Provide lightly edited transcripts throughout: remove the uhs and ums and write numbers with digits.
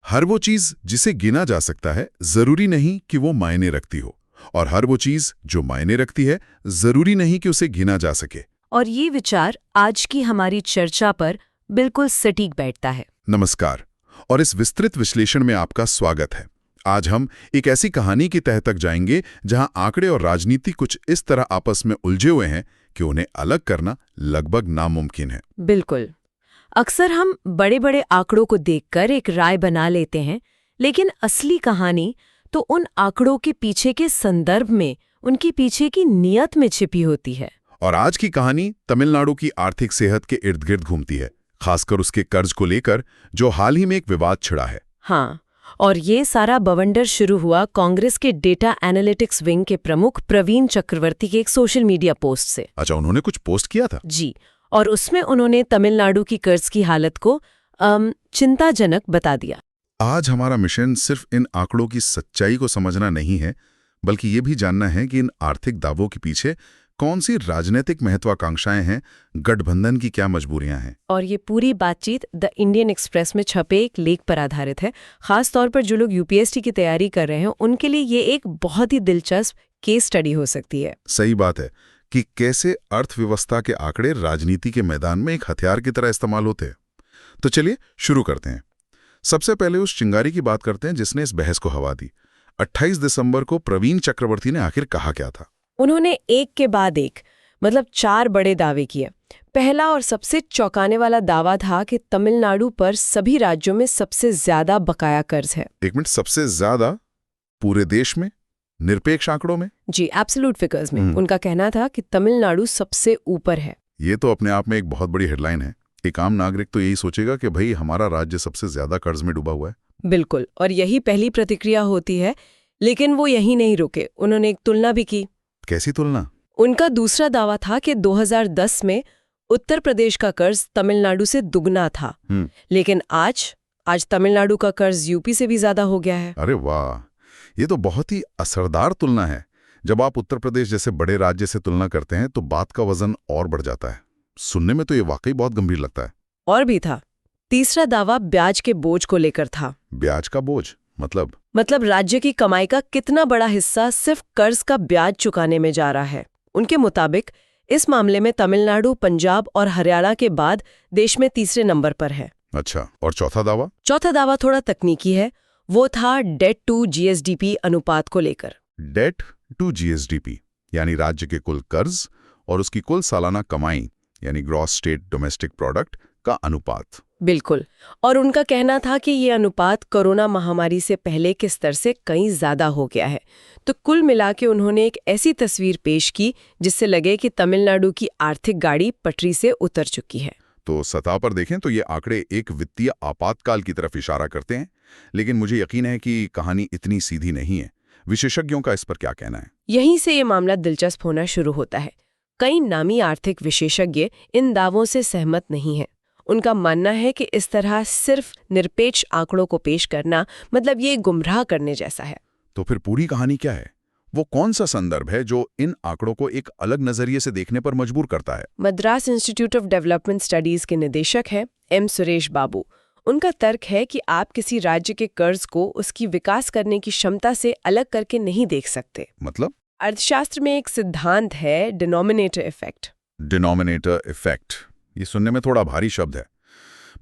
हर वो चीज जिसे गिना जा सकता है जरूरी नहीं कि वो मायने रखती हो, और हर वो चीज जो मायने रखती है जरूरी नहीं कि उसे गिना जा सके। और ये विचार आज की हमारी चर्चा पर बिल्कुल सटीक बैठता है। नमस्कार, और इस विस्तृत विश्लेषण में आपका स्वागत है। आज हम एक ऐसी कहानी की तह तक जाएंगे जहां आंकड़े और राजनीति कुछ इस तरह आपस में उलझे हुए हैं कि उन्हें अलग करना लगभग नामुमकिन है। बिल्कुल। अक्सर हम बड़े बड़े आंकड़ों को देखकर एक राय बना लेते हैं, लेकिन असली कहानी तो उन आंकड़ों के पीछे के संदर्भ में, उनकी पीछे की नीयत में छिपी होती है। और आज की कहानी तमिलनाडु की आर्थिक सेहत के इर्द गिर्द घूमती है, खासकर उसके कर्ज को लेकर जो हाल ही में एक विवाद छिड़ा है। हाँ, और ये सारा बवंडर शुरू हुआ कांग्रेस के डेटा एनालिटिक्स विंग के प्रमुख प्रवीण चक्रवर्ती के एक सोशल मीडिया पोस्ट से। अच्छा, उन्होंने कुछ पोस्ट किया था? जी, और उसमें उन्होंने तमिलनाडु की कर्ज की हालत को चिंताजनक बता दिया। आज हमारा मिशन सिर्फ इन आंकड़ों की सच्चाई को समझना नहीं है, बल्कि ये भी जानना है कि इन आर्थिक दावों के पीछे कौन सी राजनीतिक महत्वाकांक्षाएं हैं, गठबंधन की क्या मजबूरियां हैं। और ये पूरी बातचीत द इंडियन एक्सप्रेस में छपे एक लेख पर आधारित है। खास तौर पर जो लोग यूपीएससी की तैयारी कर रहे हैं उनके लिए ये एक बहुत ही दिलचस्प केस स्टडी हो सकती है। सही बात है कि कैसे अर्थव्यवस्था के आंकड़े राजनीति के मैदान में एक हथियार की तरह इस्तेमाल होते हैं। तो चलिए शुरू करते हैं। सबसे पहले उस चिंगारी की बात करते हैं जिसने इस बहस को हवा दी। 28 दिसंबर को प्रवीण चक्रवर्ती ने आखिर कहा क्या था? उन्होंने एक के बाद एक, मतलब 4 बड़े दावे किए। पहला और सबसे चौंकाने वाला दावा था कि तमिलनाडु पर सभी राज्यों में सबसे ज्यादा बकाया कर्ज है। एक मिनट, सबसे ज्यादा पूरे देश में, निरपेक्ष आंकड़ों में? जी, एब्सोल्यूट फिगर्स में। उनका कहना था कि तमिलनाडु सबसे ऊपर है। ये तो अपने आप में एक बहुत बड़ी हेडलाइन है। एक आम नागरिक तो यही सोचेगा कि भाई हमारा राज्य सबसे ज्यादा कर्ज में डूबा हुआ है। बिल्कुल, और यही पहली प्रतिक्रिया होती है। लेकिन वो यही नहीं रुके, उन्होंने एक तुलना भी की। कैसी तुलना? उनका दूसरा दावा था कि 2010 में उत्तर प्रदेश का कर्ज तमिलनाडु से दुगना था, लेकिन आज तमिलनाडु का कर्ज यूपी से भी ज्यादा हो गया है। अरे वाह, ये तो बहुत ही असरदार तुलना है। जब आप उत्तर प्रदेश जैसे बड़े राज्य से तुलना करते हैं तो बात का वजन और बढ़ जाता है। सुनने में तो ये वाकई बहुत गंभीर लगता है। और भी था। तीसरा दावा ब्याज के बोझ को लेकर था। ब्याज का बोझ मतलब राज्य की कमाई का कितना बड़ा हिस्सा सिर्फ कर्ज का ब्याज चुकाने में जा रहा है। उनके मुताबिक इस मामले में तमिलनाडु, पंजाब और हरियाणा के बाद देश में तीसरे नंबर पर है। अच्छा, और चौथा दावा? चौथा दावा थोड़ा तकनीकी है। वो था डेट टू जीएसडीपी अनुपात को लेकर। डेट टू जीएसडीपी यानी राज्य के कुल कर्ज और उसकी कुल सालाना कमाई यानी ग्रॉस स्टेट डोमेस्टिक प्रोडक्ट का अनुपात। बिल्कुल, और उनका कहना था कि ये अनुपात कोरोना महामारी से पहले के स्तर से कहीं ज्यादा हो गया है। तो कुल मिला के उन्होंने एक ऐसी तस्वीर पेश की जिससे लगे कि तमिलनाडु की आर्थिक गाड़ी पटरी से उतर चुकी है। तो सतह पर देखें तो ये आंकड़े एक वित्तीय आपातकाल की तरफ इशारा करते हैं, लेकिन मुझे यकीन है कि कहानी इतनी सीधी नहीं है। विशेषज्ञों का इस पर क्या कहना है? यहीं से ये मामला दिलचस्प होना शुरू होता है। कई नामी आर्थिक विशेषज्ञ इन दावों से सहमत नहीं हैं। उनका मानना है कि इस तरह सिर्फ निरपेक्ष आंकड़ों को पेश करना मतलब ये गुमराह करने जैसा है। तो फिर पूरी कहानी क्या है? वो कौन सा संदर्भ है जो इन आंकड़ों को एक अलग नजरिए से देखने पर मजबूर करता है? Madras institute of development studies के निदेशक हैं एम सुरेश बाबू। उनका तर्क है कि आप किसी राज्य के कर्ज को उसकी विकास करने की क्षमता से अलग करके नहीं देख सकते। मतलब? अर्थशास्त्र में एक सिद्धांत है डिनोमिनेटर इफेक्ट। डिनोमिनेटर इफेक्ट, ये सुनने में थोड़ा भारी शब्द है।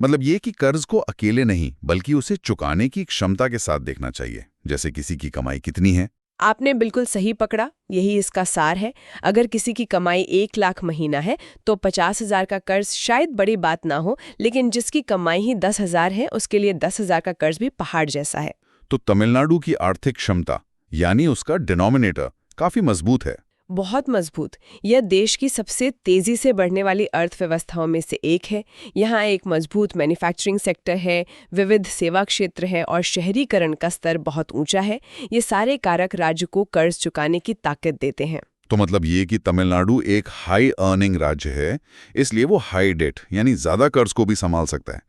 मतलब ये कि कर्ज को अकेले नहीं बल्कि उसे चुकाने की क्षमता के साथ देखना चाहिए, जैसे किसी की कमाई कितनी है। आपने बिल्कुल सही पकड़ा, यही इसका सार है। अगर किसी की कमाई 1 लाख महीना है तो 50,000 का कर्ज शायद बड़ी बात ना हो, लेकिन जिसकी कमाई ही 10,000 है उसके लिए 10,000 का कर्ज भी पहाड़ जैसा है। तो तमिलनाडु की आर्थिक क्षमता यानी उसका डिनोमिनेटर काफी मजबूत है। बहुत मजबूत। यह देश की सबसे तेजी से बढ़ने वाली अर्थव्यवस्थाओं में से एक है। यहाँ एक मजबूत मैन्युफैक्चरिंग सेक्टर है, विविध सेवा क्षेत्र है और शहरीकरण का स्तर बहुत ऊंचा है। ये सारे कारक राज्य को कर्ज चुकाने की ताकत देते हैं। तो मतलब ये कि तमिलनाडु एक हाई अर्निंग राज्य है, इसलिए वो हाई डेट यानी ज्यादा कर्ज को भी संभाल सकता है।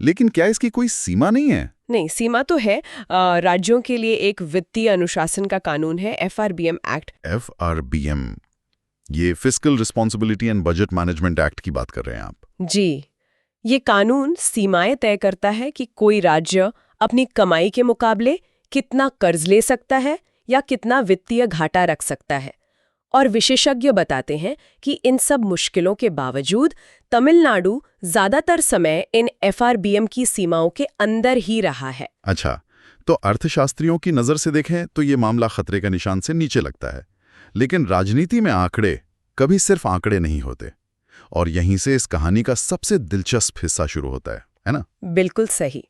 लेकिन क्या इसकी कोई सीमा नहीं है? नहीं, सीमा तो है। राज्यों के लिए एक वित्तीय अनुशासन का कानून है, FRBM एक्ट। FRBM, ये fiscal responsibility and budget management act की बात कर रहे हैं आप? जी, ये कानून सीमाएं तय करता है कि कोई राज्य अपनी कमाई के मुकाबले कितना कर्ज ले सकता है या कितना वित्तीय घाटा रख सकता है। और विशेषज्ञ बताते हैं कि इन सब मुश्किलों के बावजूद तमिलनाडु ज्यादातर समय इन एफआरबीएम की सीमाओं के अंदर ही रहा है। अच्छा, तो अर्थशास्त्रियों की नज़र से देखें तो ये मामला खतरे के निशान से नीचे लगता है। लेकिन राजनीति में आंकड़े कभी सिर्फ आंकड़े नहीं होते, और यहीं से इस कहानी का सबसे दिलचस्प हिस्सा शुरू होता है ना? बिल्कुल सही।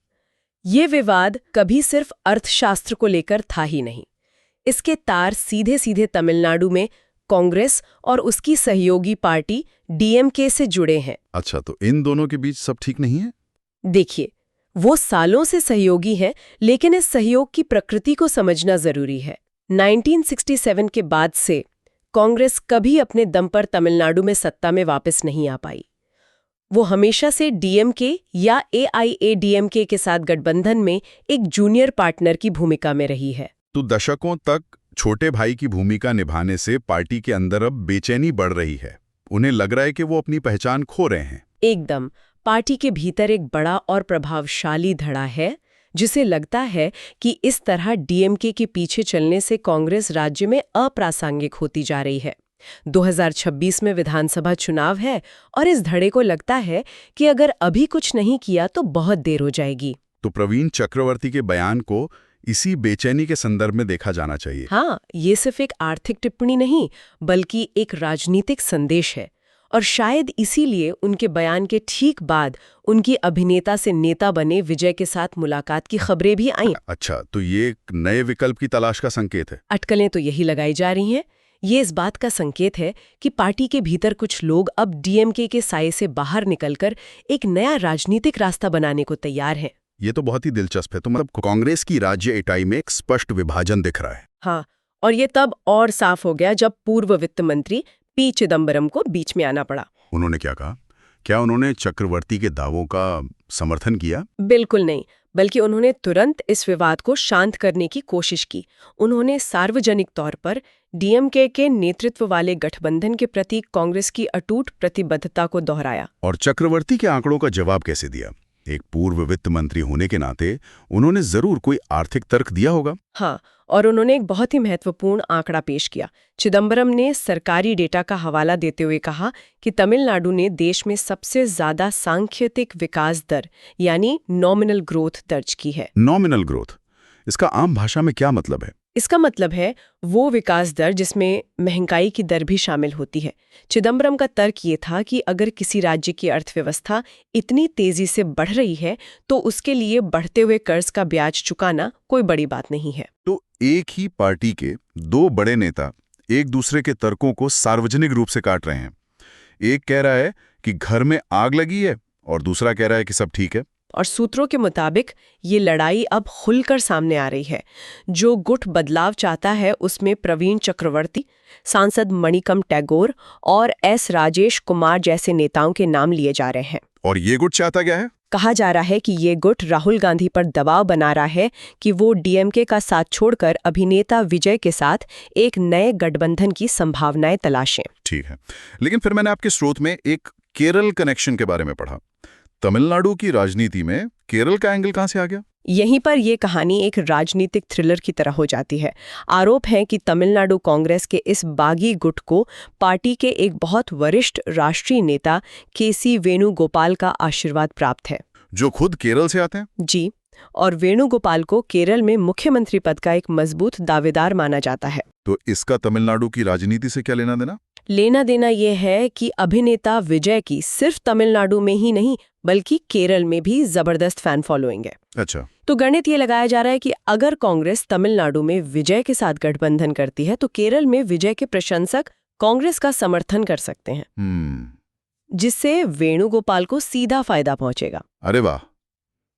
ये विवाद कभी सिर्फ अर्थशास्त्र को लेकर था ही नहीं। इसके तार सीधे सीधे तमिलनाडु में कांग्रेस और उसकी सहयोगी पार्टी डीएमके से जुड़े हैं। अच्छा, तो इन दोनों के बीच सब ठीक नहीं है? देखिए, वो सालों से सहयोगी हैं, लेकिन इस सहयोग की प्रकृति को समझना जरूरी है। 1967 के बाद से कांग्रेस कभी अपने दम पर तमिलनाडु में सत्ता में वापस नहीं आ पाई। वो हमेशा से डीएमके या एआईएडीएमके के साथ गठबंधन में एक जूनियर पार्टनर की भूमिका में रही है। तो दशकों तक छोटे भाई की भूमिका निभाने से पार्टी के अंदर अब बेचैनी बढ़ रही है। उन्हें लग रहा है कि वो अपनी पहचान खो रहे हैं। एकदम। पार्टी के भीतर एक बड़ा और प्रभावशाली धड़ा है, जिसे लगता है कि इस तरह डीएमके के पीछे चलने से कांग्रेस राज्य में अप्रासंगिक होती जा रही है। 2026 में विधानसभा चुनाव है और इस धड़े को लगता है कि अगर अभी कुछ नहीं किया तो बहुत देर हो जाएगी। तो प्रवीण चक्रवर्ती के बयान को इसी बेचैनी के संदर्भ में देखा जाना चाहिए। हाँ, ये सिर्फ एक आर्थिक टिप्पणी नहीं, बल्कि एक राजनीतिक संदेश है। और शायद इसीलिए उनके बयान के ठीक बाद उनकी अभिनेता से नेता बने विजय के साथ मुलाकात की खबरें भी आईं। अच्छा, तो ये एक नए विकल्प की तलाश का संकेत है। अटकलें तो यही लगाई जा रही हैं। ये इस बात का संकेत है कि पार्टी के भीतर कुछ लोग अब डीएमके के साये से बाहर निकलकर एक नया राजनीतिक रास्ता बनाने को तैयार हैं। ये तो बहुत ही दिलचस्प है। तो मतलब कांग्रेस की राज्य इकाई में एक स्पष्ट विभाजन दिख रहा है। हाँ, और ये तब और साफ हो गया जब पूर्व वित्त मंत्री पी चिदम्बरम को बीच में आना पड़ा। उन्होंने क्या कहा? क्या उन्होंने चक्रवर्ती के दावों का समर्थन किया? बिल्कुल नहीं, बल्कि उन्होंने तुरंत इस विवाद को शांत करने की कोशिश की। उन्होंने सार्वजनिक तौर पर डीएमके के नेतृत्व वाले गठबंधन के प्रति कांग्रेस की अटूट प्रतिबद्धता को दोहराया। और चक्रवर्ती के आंकड़ों का जवाब कैसे दिया? एक पूर्व वित्त मंत्री होने के नाते उन्होंने जरूर कोई आर्थिक तर्क दिया होगा। हाँ, और उन्होंने एक बहुत ही महत्वपूर्ण आंकड़ा पेश किया। चिदम्बरम ने सरकारी डेटा का हवाला देते हुए कहा कि तमिलनाडु ने देश में सबसे ज्यादा सांख्यिक विकास दर यानी नॉमिनल ग्रोथ दर्ज की है। नॉमिनल ग्रोथ, इसका आम भाषा में क्या मतलब है? इसका मतलब है वो विकास दर जिसमें महंगाई की दर भी शामिल होती है। चिदम्बरम का तर्क ये था कि अगर किसी राज्य की अर्थव्यवस्था इतनी तेजी से बढ़ रही है तो उसके लिए बढ़ते हुए कर्ज का ब्याज चुकाना कोई बड़ी बात नहीं है। तो एक ही पार्टी के दो बड़े नेता एक दूसरे के तर्कों को सार्वजनिक रूप से काट रहे हैं। एक कह रहा है कि घर में आग लगी है और दूसरा कह रहा है कि सब ठीक है। और सूत्रों के मुताबिक ये लड़ाई अब खुलकर सामने आ रही है। जो गुट बदलाव चाहता है उसमें प्रवीण चक्रवर्ती, सांसद मणिकम टैगोर और एस राजेश कुमार जैसे नेताओं के नाम लिए जा रहे हैं। और ये गुट चाहता क्या है? कहा जा रहा है कि ये गुट राहुल गांधी पर दबाव बना रहा है कि वो डीएमके का साथ छोड़कर अभिनेता विजय के साथ एक नए गठबंधन की संभावनाएं तलाशें। ठीक है, लेकिन फिर मैंने आपके स्रोत में एक केरल कनेक्शन के बारे में पढ़ा। तमिलनाडु की राजनीति में केरल का एंगल कहां से आ गया? यहीं पर यह कहानी एक राजनीतिक थ्रिलर की तरह हो जाती है। आरोप है कि तमिलनाडु कांग्रेस के इस बागी गुट को पार्टी के एक बहुत वरिष्ठ राष्ट्रीय नेता केसी वेणुगोपाल का आशीर्वाद प्राप्त है, जो खुद केरल से आते हैं। जी, और वेणुगोपाल को केरल में मुख्यमंत्री पद का एक मजबूत दावेदार माना जाता है। तो इसका तमिलनाडु की राजनीति से क्या लेना देना? लेना देना यह है कि अभिनेता विजय की सिर्फ तमिलनाडु में ही नहीं बल्कि केरल में भी जबरदस्त फैन फॉलोइंग है। अच्छा, तो गणित ये लगाया जा रहा है कि अगर कांग्रेस तमिलनाडु में विजय के साथ गठबंधन करती है तो केरल में विजय के प्रशंसक कांग्रेस का समर्थन कर सकते हैं, जिससे वेणुगोपाल को सीधा फायदा पहुंचेगा। अरे वाह,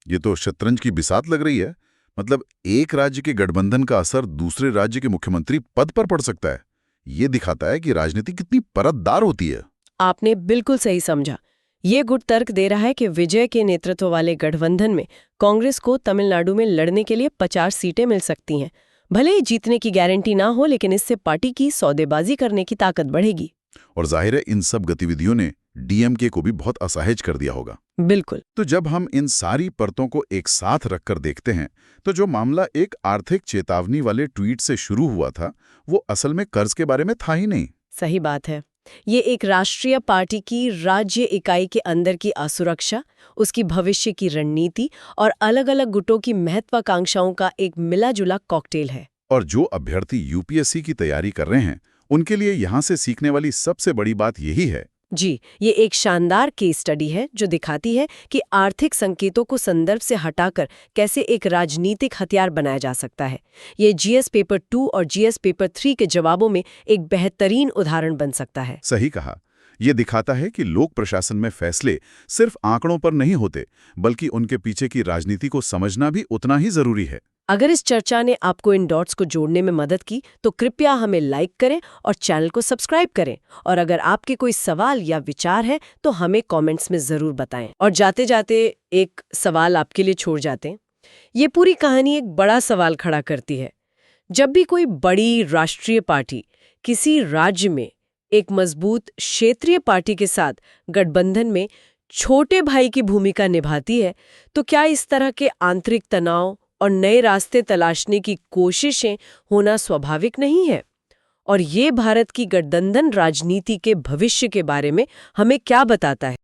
ये तो शतरंज की बिसात लग रही है। मतलब एक राज्य के गठबंधन का असर दूसरे राज्य के मुख्यमंत्री पद पर पड़ सकता है। ये दिखाता है कि राजनीति कितनी परतदार होती है। आपने बिल्कुल सही समझा। ये गुट तर्क दे रहा है कि विजय के नेतृत्व वाले गठबंधन में कांग्रेस को तमिलनाडु में लड़ने के लिए 50 सीटें मिल सकती हैं। भले ही जीतने की गारंटी ना हो, लेकिन इससे पार्टी की सौदेबाजी करने की ताकत बढ़ेगी। और जाहिर है इन सब गतिविधियों ने डीएमके को भी बहुत असहज कर दिया होगा। बिल्कुल। तो जब हम इन सारी परतों को एक साथ रखकर देखते हैं, तो जो मामला एक आर्थिक चेतावनी वाले ट्वीट से शुरू हुआ था, वो असल में कर्ज के बारे में था ही नहीं। सही बात है। ये एक राष्ट्रीय पार्टी की राज्य इकाई के अंदर की असुरक्षा, उसकी भविष्य की रणनीति और अलग-अलग गुटों की महत्वाकांक्षाओं का एक मिला-जुला कॉकटेल है। और जो अभ्यर्थी यूपीएससी की तैयारी कर रहे हैं, उनके लिए यहाँ से सीखने वाली सबसे बड़ी बात यही है। जी, ये एक शानदार केस स्टडी है जो दिखाती है कि आर्थिक संकेतों को संदर्भ से हटाकर कैसे एक राजनीतिक हथियार बनाया जा सकता है। ये जीएस पेपर 2 और जीएस पेपर 3 के जवाबों में एक बेहतरीन उदाहरण बन सकता है। सही कहा। ये दिखाता है कि लोक प्रशासन में फैसले सिर्फ आंकड़ों पर नहीं होते, बल्कि उनके पीछे की राजनीति को समझना भी उतना ही जरूरी है। अगर इस चर्चा ने आपको इन डॉट्स को जोड़ने में मदद की तो कृपया हमें लाइक करें और चैनल को सब्सक्राइब करें। और अगर आपके कोई सवाल या विचार है तो हमें कमेंट्स में ज़रूर बताएं। और जाते जाते एक सवाल आपके लिए छोड़ जाते हैं। ये पूरी कहानी एक बड़ा सवाल खड़ा करती है। जब भी कोई बड़ी राष्ट्रीय पार्टी किसी राज्य में एक मजबूत क्षेत्रीय पार्टी के साथ गठबंधन में छोटे भाई की भूमिका निभाती है, तो क्या इस तरह के आंतरिक तनाव और नए रास्ते तलाशने की कोशिशें होना स्वाभाविक नहीं है? और ये भारत की गठबंधन राजनीति के भविष्य के बारे में हमें क्या बताता है?